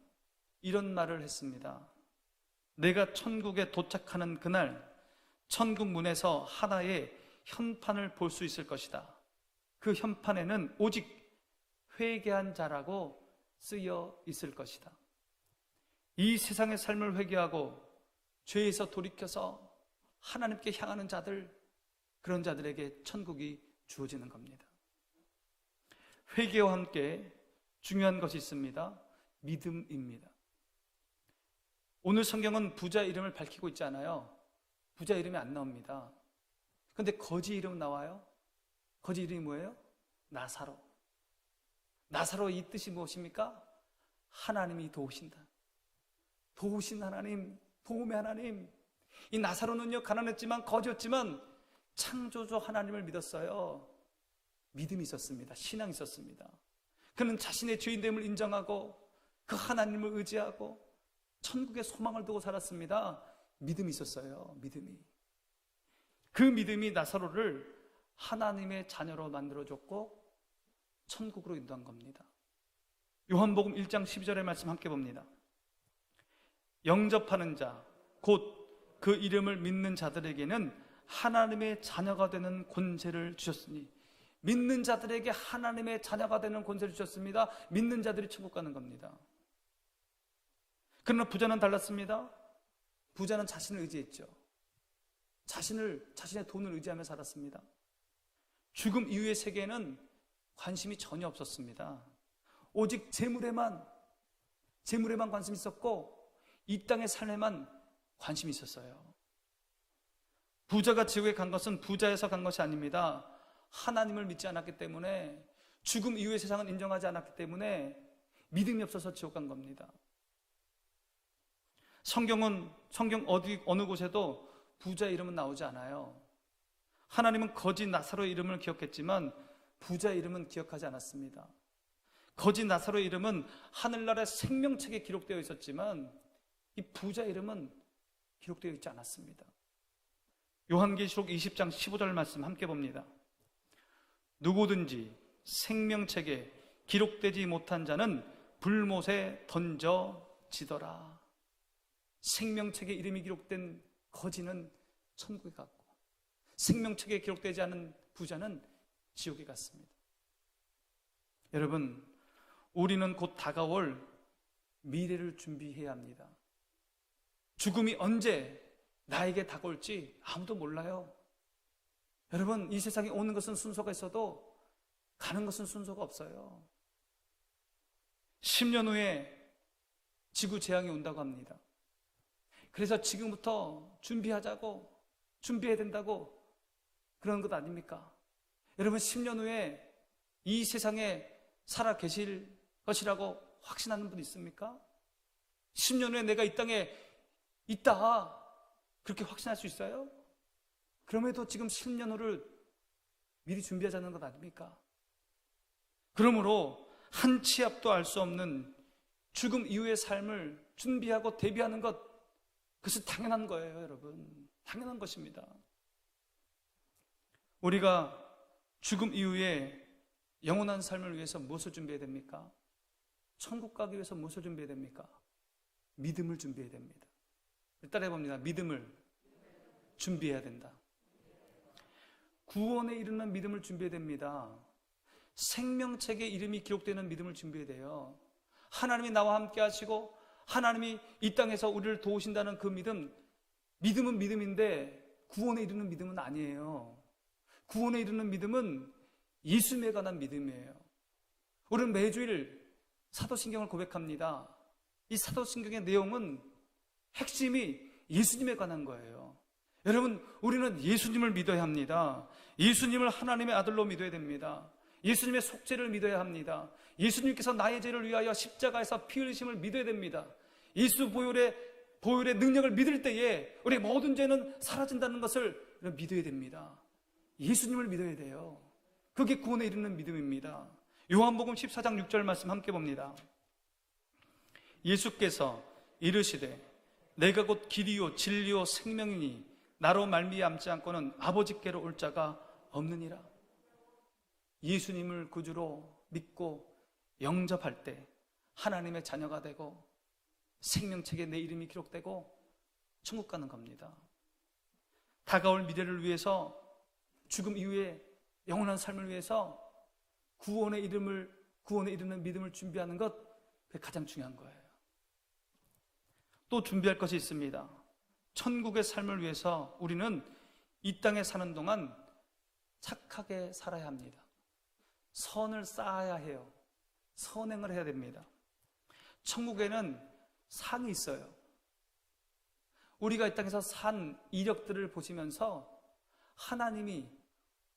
이런 말을 했습니다. 내가 천국에 도착하는 그날 천국 문에서 하나의 현판을 볼 수 있을 것이다. 그 현판에는 오직 회개한 자라고 쓰여 있을 것이다. 이 세상의 삶을 회개하고 죄에서 돌이켜서 하나님께 향하는 자들, 그런 자들에게 천국이 주어지는 겁니다. 회개와 함께 중요한 것이 있습니다. 믿음입니다. 오늘 성경은 부자 이름을 밝히고 있지 않아요. 부자 이름이 안 나옵니다. 그런데 거지 이름 나와요. 거지 이름이 뭐예요? 나사로. 나사로 이 뜻이 무엇입니까? 하나님이 도우신다. 도우신 하나님, 도움의 하나님. 이 나사로는요, 가난했지만 거지였지만 창조주 하나님을 믿었어요. 믿음이 있었습니다. 신앙이 있었습니다. 그는 자신의 죄인됨을 인정하고 그 하나님을 의지하고 천국의 소망을 두고 살았습니다. 믿음이 있었어요. 믿음이. 그 믿음이 나사로를 하나님의 자녀로 만들어줬고 천국으로 인도한 겁니다. 요한복음 1장 12절의 말씀 함께 봅니다. 영접하는 자, 곧 그 이름을 믿는 자들에게는 하나님의 자녀가 되는 권세를 주셨으니, 믿는 자들에게 하나님의 자녀가 되는 권세를 주셨습니다. 믿는 자들이 천국 가는 겁니다. 그러나 부자는 달랐습니다. 부자는 자신을 의지했죠. 자신의 돈을 의지하며 살았습니다. 죽음 이후의 세계에는 관심이 전혀 없었습니다. 오직 재물에만 관심이 있었고 이 땅의 삶에만 관심이 있었어요. 부자가 지옥에 간 것은 부자에서 간 것이 아닙니다. 하나님을 믿지 않았기 때문에, 죽음 이후의 세상은 인정하지 않았기 때문에 믿음이 없어서 지옥 간 겁니다. 성경 어느 곳에도 부자의 이름은 나오지 않아요. 하나님은 거지 나사로의 이름을 기억했지만 부자의 이름은 기억하지 않았습니다. 거지 나사로의 이름은 하늘나라의 생명책에 기록되어 있었지만 이 부자의 이름은 기록되어 있지 않았습니다. 요한계시록 20장 15절 말씀 함께 봅니다. 누구든지 생명책에 기록되지 못한 자는 불못에 던져지더라. 생명책에 이름이 기록된 거지는 천국에 갔고 생명책에 기록되지 않은 부자는 지옥에 갔습니다. 여러분, 우리는 곧 다가올 미래를 준비해야 합니다. 죽음이 언제 나에게 다가올지 아무도 몰라요. 여러분, 이 세상에 오는 것은 순서가 있어도 가는 것은 순서가 없어요. 10년 후에 지구 재앙이 온다고 합니다. 그래서 지금부터 준비해야 된다고 그러는 것 아닙니까? 여러분, 10년 후에 이 세상에 살아 계실 것이라고 확신하는 분 있습니까? 10년 후에 내가 이 땅에 있다, 그렇게 확신할 수 있어요? 그럼에도 지금 10년 후를 미리 준비하자는 것 아닙니까? 그러므로 한 치 앞도 알 수 없는 죽음 이후의 삶을 준비하고 대비하는 것, 그것은 당연한 거예요, 여러분. 당연한 것입니다. 우리가 죽음 이후에 영원한 삶을 위해서 무엇을 준비해야 됩니까? 천국 가기 위해서 무엇을 준비해야 됩니까? 믿음을 준비해야 됩니다. 따라해 봅니다. 믿음을 준비해야 된다. 구원에 이르는 믿음을 준비해야 됩니다. 생명책에 이름이 기록되는 믿음을 준비해야 돼요. 하나님이 나와 함께 하시고 하나님이 이 땅에서 우리를 도우신다는 그 믿음은 믿음인데 구원에 이르는 믿음은 아니에요. 구원에 이르는 믿음은 예수님에 관한 믿음이에요. 우리는 매주일 사도신경을 고백합니다. 이 사도신경의 내용은 핵심이 예수님에 관한 거예요. 여러분, 우리는 예수님을 믿어야 합니다. 예수님을 하나님의 아들로 믿어야 됩니다. 예수님의 속죄를 믿어야 합니다. 예수님께서 나의 죄를 위하여 십자가에서 피 흘리심을 믿어야 됩니다. 예수 보혈의 능력을 믿을 때에 우리 모든 죄는 사라진다는 것을 믿어야 됩니다. 예수님을 믿어야 돼요. 그게 구원에 이르는 믿음입니다. 요한복음 14장 6절 말씀 함께 봅니다. 예수께서 이르시되 내가 곧 길이요 진리요 생명이니 나로 말미암지 않고는 아버지께로 올 자가 없느니라. 예수님을 구주로 믿고 영접할 때 하나님의 자녀가 되고 생명책에 내 이름이 기록되고 천국 가는 겁니다. 다가올 미래를 위해서, 죽음 이후에 영원한 삶을 위해서 구원에 이르는 믿음을 준비하는 것, 그게 가장 중요한 거예요. 또 준비할 것이 있습니다. 천국의 삶을 위해서 우리는 이 땅에 사는 동안 착하게 살아야 합니다. 선을 쌓아야 해요. 선행을 해야 됩니다. 천국에는 상이 있어요. 우리가 이 땅에서 산 이력들을 보시면서 하나님이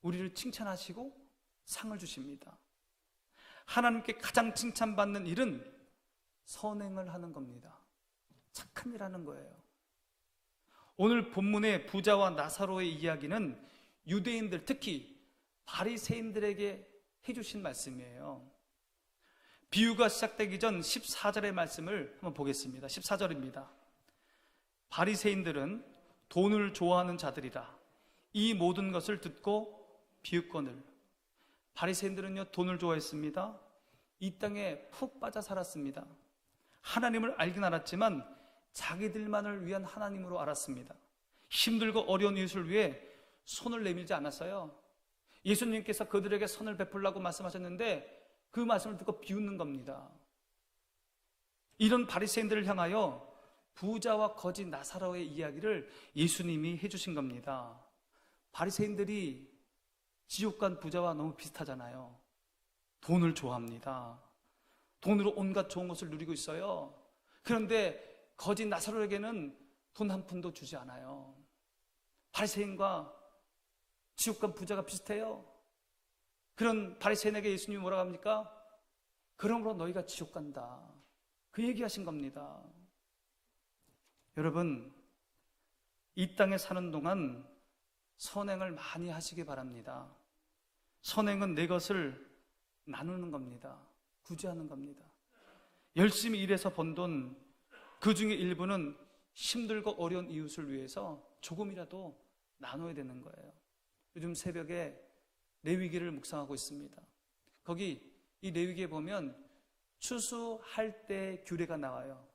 우리를 칭찬하시고 상을 주십니다. 하나님께 가장 칭찬받는 일은 선행을 하는 겁니다. 착한 일 하는 거예요. 오늘 본문의 부자와 나사로의 이야기는 유대인들, 특히 바리새인들에게 해주신 말씀이에요. 비유가 시작되기 전 14절의 말씀을 한번 보겠습니다. 14절입니다. 바리새인들은 돈을 좋아하는 자들이라 이 모든 것을 듣고 비웃거늘. 바리새인들은요, 돈을 좋아했습니다. 이 땅에 푹 빠져 살았습니다. 하나님을 알긴 알았지만 자기들만을 위한 하나님으로 알았습니다. 힘들고 어려운 이웃을 위해 손을 내밀지 않았어요. 예수님께서 그들에게 선을 베풀라고 말씀하셨는데 그 말씀을 듣고 비웃는 겁니다. 이런 바리새인들을 향하여 부자와 거지 나사로의 이야기를 예수님이 해주신 겁니다. 바리새인들이 지옥 간 부자와 너무 비슷하잖아요. 돈을 좋아합니다. 돈으로 온갖 좋은 것을 누리고 있어요. 그런데 거지 나사로에게는 돈 한 푼도 주지 않아요. 바리새인과 지옥 간 부자가 비슷해요. 그런 바리새인에게 예수님이 뭐라고 합니까? 그러므로 너희가 지옥 간다. 그 얘기하신 겁니다. 여러분, 이 땅에 사는 동안 선행을 많이 하시기 바랍니다. 선행은 내 것을 나누는 겁니다. 구제하는 겁니다. 열심히 일해서 번 돈, 그 중에 일부는 힘들고 어려운 이웃을 위해서 조금이라도 나눠야 되는 거예요. 요즘 새벽에 레위기를 묵상하고 있습니다. 거기 이 레위기에 보면 추수할 때 규례가 나와요.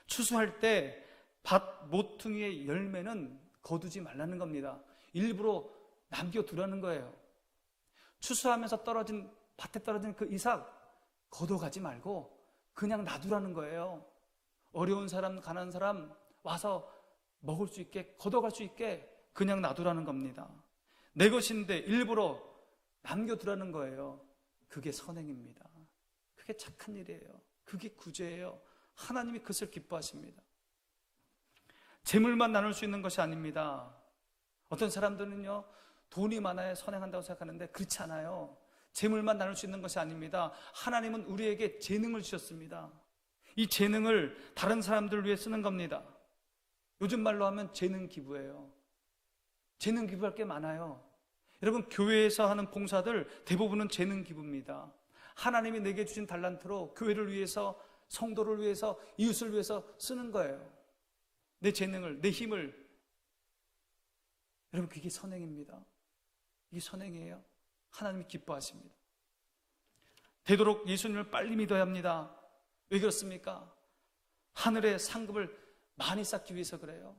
추수할 때 밭 모퉁이의 열매는 거두지 말라는 겁니다. 일부러 남겨두라는 거예요. 추수하면서 밭에 떨어진 그 이삭 걷어가지 말고 그냥 놔두라는 거예요. 어려운 사람, 가난한 사람 와서 먹을 수 있게, 걷어갈 수 있게 그냥 놔두라는 겁니다. 내 것인데 일부러 남겨두라는 거예요. 그게 선행입니다. 그게 착한 일이에요. 그게 구제예요. 하나님이 그것을 기뻐하십니다. 재물만 나눌 수 있는 것이 아닙니다. 어떤 사람들은요, 돈이 많아야 선행한다고 생각하는데 그렇지 않아요. 재물만 나눌 수 있는 것이 아닙니다. 하나님은 우리에게 재능을 주셨습니다. 이 재능을 다른 사람들을 위해 쓰는 겁니다. 요즘 말로 하면 재능 기부예요. 재능 기부할 게 많아요. 여러분, 교회에서 하는 봉사들 대부분은 재능 기부입니다. 하나님이 내게 주신 달란트로 교회를 위해서, 성도를 위해서, 이웃을 위해서 쓰는 거예요. 내 재능을, 내 힘을. 여러분, 그게 선행입니다. 이게 선행이에요. 하나님이 기뻐하십니다. 되도록 예수님을 빨리 믿어야 합니다. 왜 그렇습니까? 하늘의 상급을 많이 쌓기 위해서 그래요.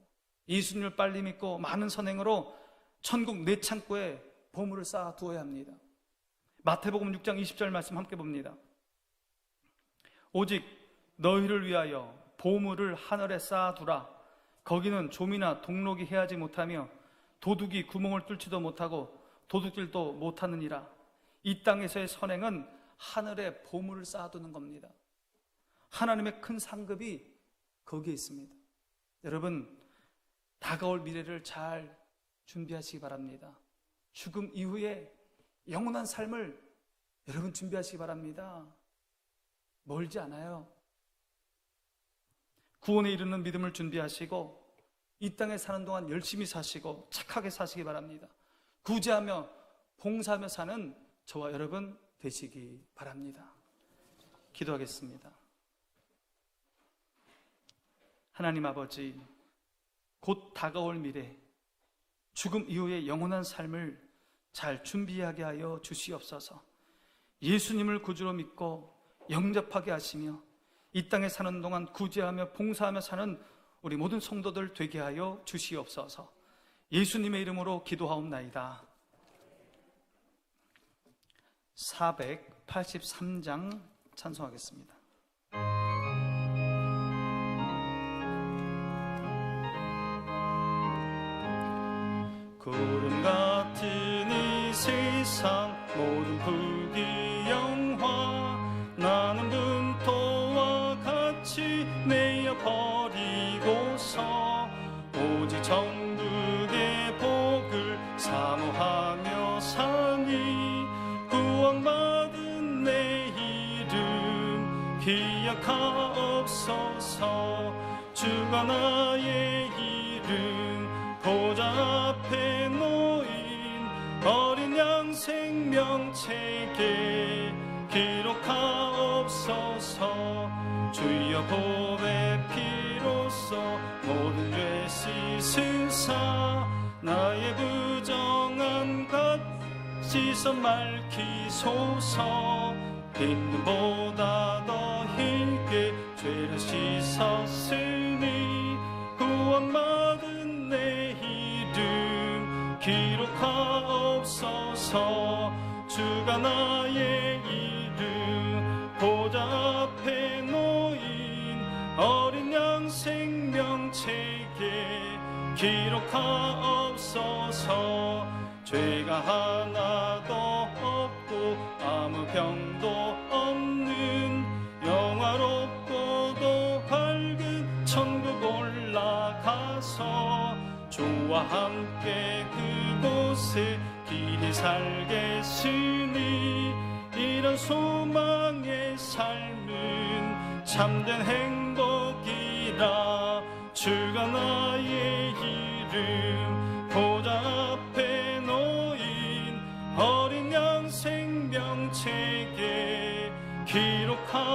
예수님을 빨리 믿고 많은 선행으로 천국 내 창고에 보물을 쌓아 두어야 합니다. 마태복음 6장 20절 말씀 함께 봅니다. 오직 너희를 위하여 보물을 하늘에 쌓아두라. 거기는 좀이나 동록이 해하지 못하며 도둑이 구멍을 뚫지도 못하고 도둑질도 못하느니라. 이 땅에서의 선행은 하늘에 보물을 쌓아두는 겁니다. 하나님의 큰 상급이 거기에 있습니다. 여러분, 다가올 미래를 잘 준비하시기 바랍니다. 죽음 이후에 영원한 삶을 여러분 준비하시기 바랍니다. 멀지 않아요. 구원에 이르는 믿음을 준비하시고 이 땅에 사는 동안 열심히 사시고 착하게 사시기 바랍니다. 구제하며 봉사하며 사는 저와 여러분 되시기 바랍니다. 기도하겠습니다. 하나님 아버지, 곧 다가올 미래, 죽음 이후의 영원한 삶을 잘 준비하게 하여 주시옵소서. 예수님을 구주로 믿고 영접하게 하시며 이 땅에 사는 동안 구제하며 봉사하며 사는 우리 모든 성도들 되게 하여 주시옵소서. 예수님의 이름으로 기도하옵나이다. 483장 찬송하겠습니다. 구름 같은 이 세상 모든 부귀영화 나는 분토와 같이 내어 버리고서 오직 천국의 복을 사모하며 사니 구원받은 내 이름 기억하옵소서. 주가 나의 이름 보좌 앞에 놓인 어린 양 생명책에 기록하옵소서. 주여 보배 피로써 모든 죄 씻으사 나의 부정한 것 씻어 맑히소서. 빗눈보다 더 희게 죄를 씻었으니 구원받은 내 이름 기록하옵소서. 주가 나의 이름 보좌 앞에 놓인 어린 양 생명책에 기록하옵소서. 죄가 하나도 없고 아무 병도 없는 영화롭고도 밝은 천국 올라가서 주와 함께 그곳에 길이 살겠으니 이런 소망의 삶은 참된 행복이라. 주가 나의 이름 보좌 앞에 놓인 어린 양 생명책에 기록하옵소서.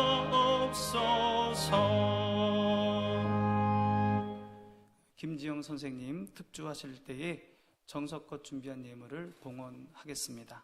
김지영 선생님 특주하실 때에 정석껏 준비한 예물을 봉헌하겠습니다.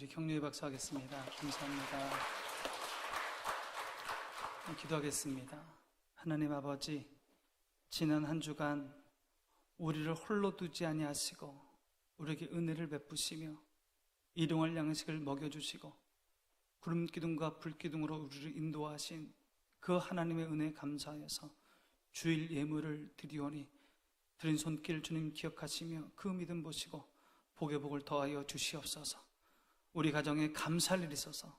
우리 격려의 박수 하겠습니다. 감사합니다. 기도하겠습니다. 하나님 아버지, 지난 한 주간 우리를 홀로 두지 아니하시고 우리에게 은혜를 베푸시며 일용할 양식을 먹여주시고 구름 기둥과 불 기둥으로 우리를 인도하신 그 하나님의 은혜에 감사하여서 주일 예물을 드리오니 드린 손길 주님 기억하시며 그 믿음 보시고 복의 복을 더하여 주시옵소서. 우리 가정에 감사할 일이 있어서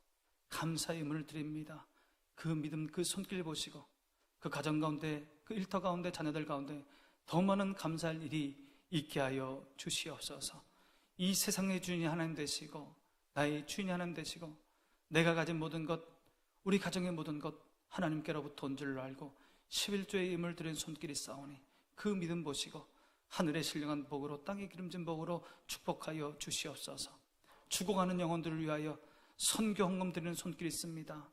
감사의 예물을 드립니다. 그 믿음, 그 손길 보시고 그 가정 가운데, 그 일터 가운데, 자녀들 가운데 더 많은 감사할 일이 있게 하여 주시옵소서. 이 세상의 주인이 하나님 되시고 나의 주인이 하나님 되시고 내가 가진 모든 것, 우리 가정의 모든 것 하나님께로부터 온 줄로 알고 11조의 예물 드린 손길이 싸우니 그 믿음 보시고 하늘의 신령한 복으로 땅의 기름진 복으로 축복하여 주시옵소서. 죽어가는 영혼들을 위하여 선교 헌금 드리는 손길이 있습니다.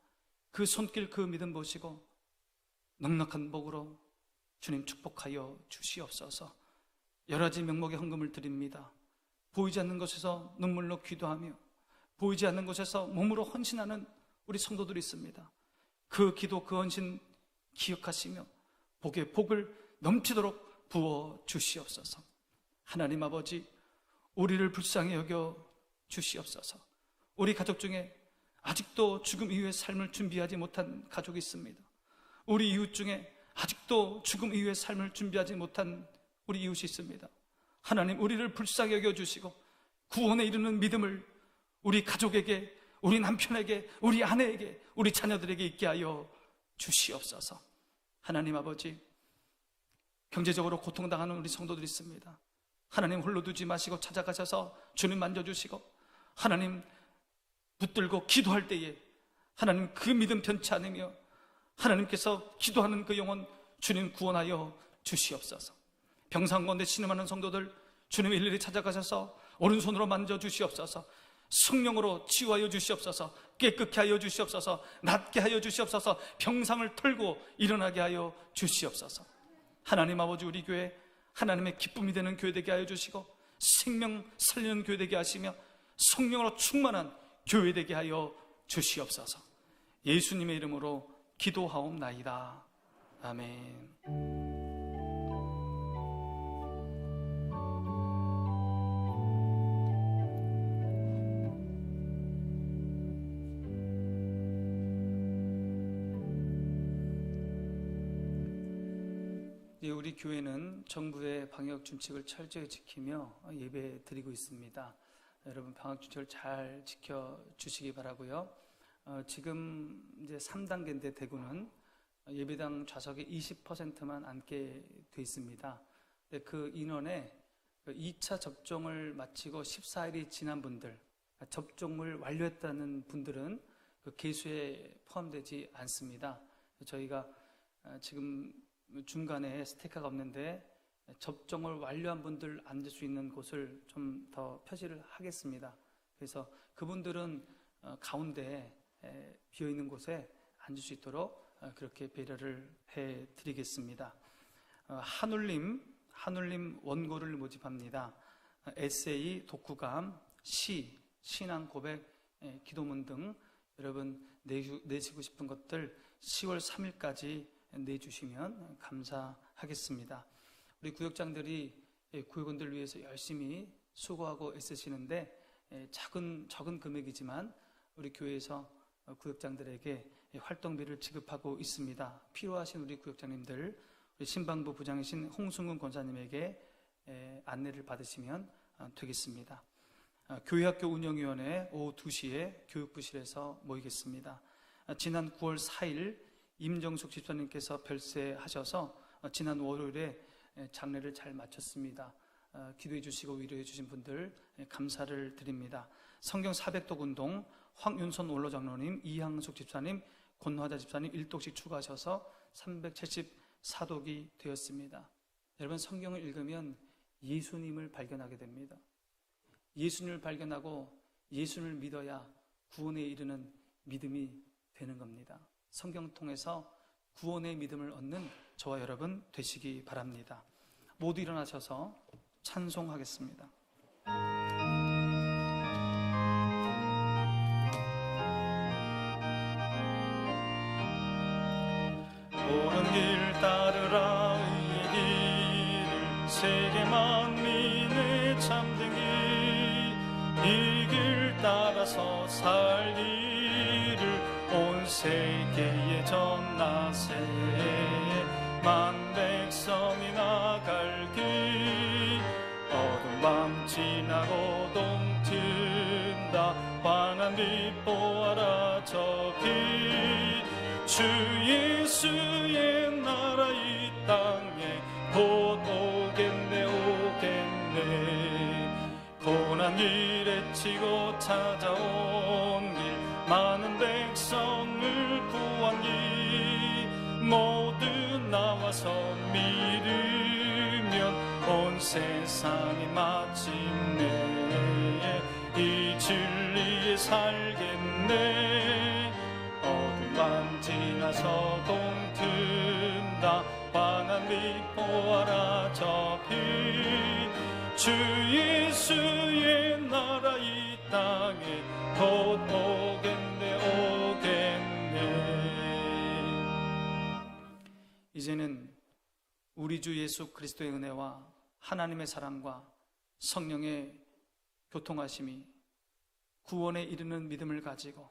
그 손길, 그 믿음 보시고 넉넉한 복으로 주님 축복하여 주시옵소서. 여러 가지 명목의 헌금을 드립니다. 보이지 않는 곳에서 눈물로 기도하며 보이지 않는 곳에서 몸으로 헌신하는 우리 성도들이 있습니다. 그 기도, 그 헌신 기억하시며 복의 복을 넘치도록 부어 주시옵소서. 하나님 아버지, 우리를 불쌍히 여겨 주시옵소서. 우리 가족 중에 아직도 죽음 이후의 삶을 준비하지 못한 가족이 있습니다. 우리 이웃 중에 아직도 죽음 이후의 삶을 준비하지 못한 우리 이웃이 있습니다. 하나님, 우리를 불쌍히 여겨주시고 구원에 이르는 믿음을 우리 가족에게, 우리 남편에게, 우리 아내에게, 우리 자녀들에게 있게 하여 주시옵소서. 하나님 아버지, 경제적으로 고통당하는 우리 성도들이 있습니다. 하나님, 홀로 두지 마시고 찾아가셔서 주님 만져주시고 하나님 붙들고 기도할 때에 하나님 그 믿음 변치 않으며 하나님께서 기도하는 그 영혼 주님 구원하여 주시옵소서. 병상 가운데 신음하는 성도들 주님 일일이 찾아가셔서 오른손으로 만져주시옵소서. 성령으로 치유하여 주시옵소서. 깨끗게 하여 주시옵소서. 낫게 하여 주시옵소서. 병상을 털고 일어나게 하여 주시옵소서. 하나님 아버지, 우리 교회 하나님의 기쁨이 되는 교회 되게 하여 주시고 생명 살리는 교회 되게 하시며 성령으로 충만한 교회 되게 하여 주시옵소서. 예수님의 이름으로 기도하옵나이다. 아멘. 우리 교회는 정부의 방역 준칙을 철저히 지키며 예배 드리고 있습니다. 여러분, 방역 준칙을 잘 지켜주시기 바라고요. 지금 이제 3단계인데 대구는 예배당 좌석의 20%만 앉게 돼 있습니다. 그 인원에 2차 접종을 마치고 14일이 지난 분들, 접종을 완료했다는 분들은 그 계수에 포함되지 않습니다. 저희가 지금 중간에 스티커가 없는데 접종을 완료한 분들 앉을 수 있는 곳을 좀 더 표시를 하겠습니다. 그래서 그분들은 가운데 비어있는 곳에 앉을 수 있도록 그렇게 배려를 해드리겠습니다. 한울림 원고를 모집합니다. 에세이, 독후감, 시, 신앙 고백, 기도문 등 여러분 내시고 싶은 것들 10월 3일까지 내주시면 감사하겠습니다. 우리 구역장들이 구역원들을 위해서 열심히 수고하고 애쓰시는데 적은 금액이지만 우리 교회에서 구역장들에게 활동비를 지급하고 있습니다. 필요하신 우리 구역장님들, 우리 신방부 부장이신 홍승근 권사님에게 안내를 받으시면 되겠습니다. 교회학교 운영위원회 오후 2시에 교육부실에서 모이겠습니다. 지난 9월 4일 임정숙 집사님께서 별세하셔서 지난 월요일에 장례를 잘 마쳤습니다. 기도해 주시고 위로해 주신 분들 감사를 드립니다. 성경 400독 운동 황윤선 원로장로님, 이항숙 집사님, 권화자 집사님 1독씩 추가하셔서 374독이 되었습니다. 여러분, 성경을 읽으면 예수님을 발견하게 됩니다. 예수님을 발견하고 예수님을 믿어야 구원에 이르는 믿음이 되는 겁니다. 성경 통해서 구원의 믿음을 얻는 저와 여러분 되시기 바랍니다. 모두 일어나셔서 찬송하겠습니다. 개의 전나세 만 백성이 나갈 길 어두운 밤 지나고 동튼다 환한 빛 보아라 저기 주 예수의 나라 이 땅에 곧 오겠네 오겠네 고난 일에 치고 찾아온 길 많은 백성을 구한 길 모두 나와서 믿으면 온 세상이 마침내 이 진리에 살겠네 어두운 밤 지나서 동튼다 환한 빛 보아라 저 빛 주 예수의 나라 이 땅에 곧 오겠네 오겠네. 이제는 우리 주 예수 그리스도의 은혜와 하나님의 사랑과 성령의 교통하심이 구원에 이르는 믿음을 가지고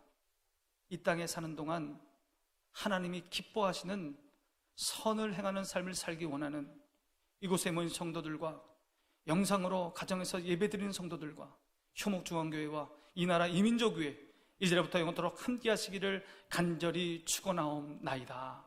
이 땅에 사는 동안 하나님이 기뻐하시는 선을 행하는 삶을 살기 원하는 이곳에 모인 성도들과 영상으로 가정에서 예배드리는 성도들과 효목중앙교회와 이 나라 이민족교회 이제부터 영원토록 함께 하시기를 간절히 축원하옵나이다.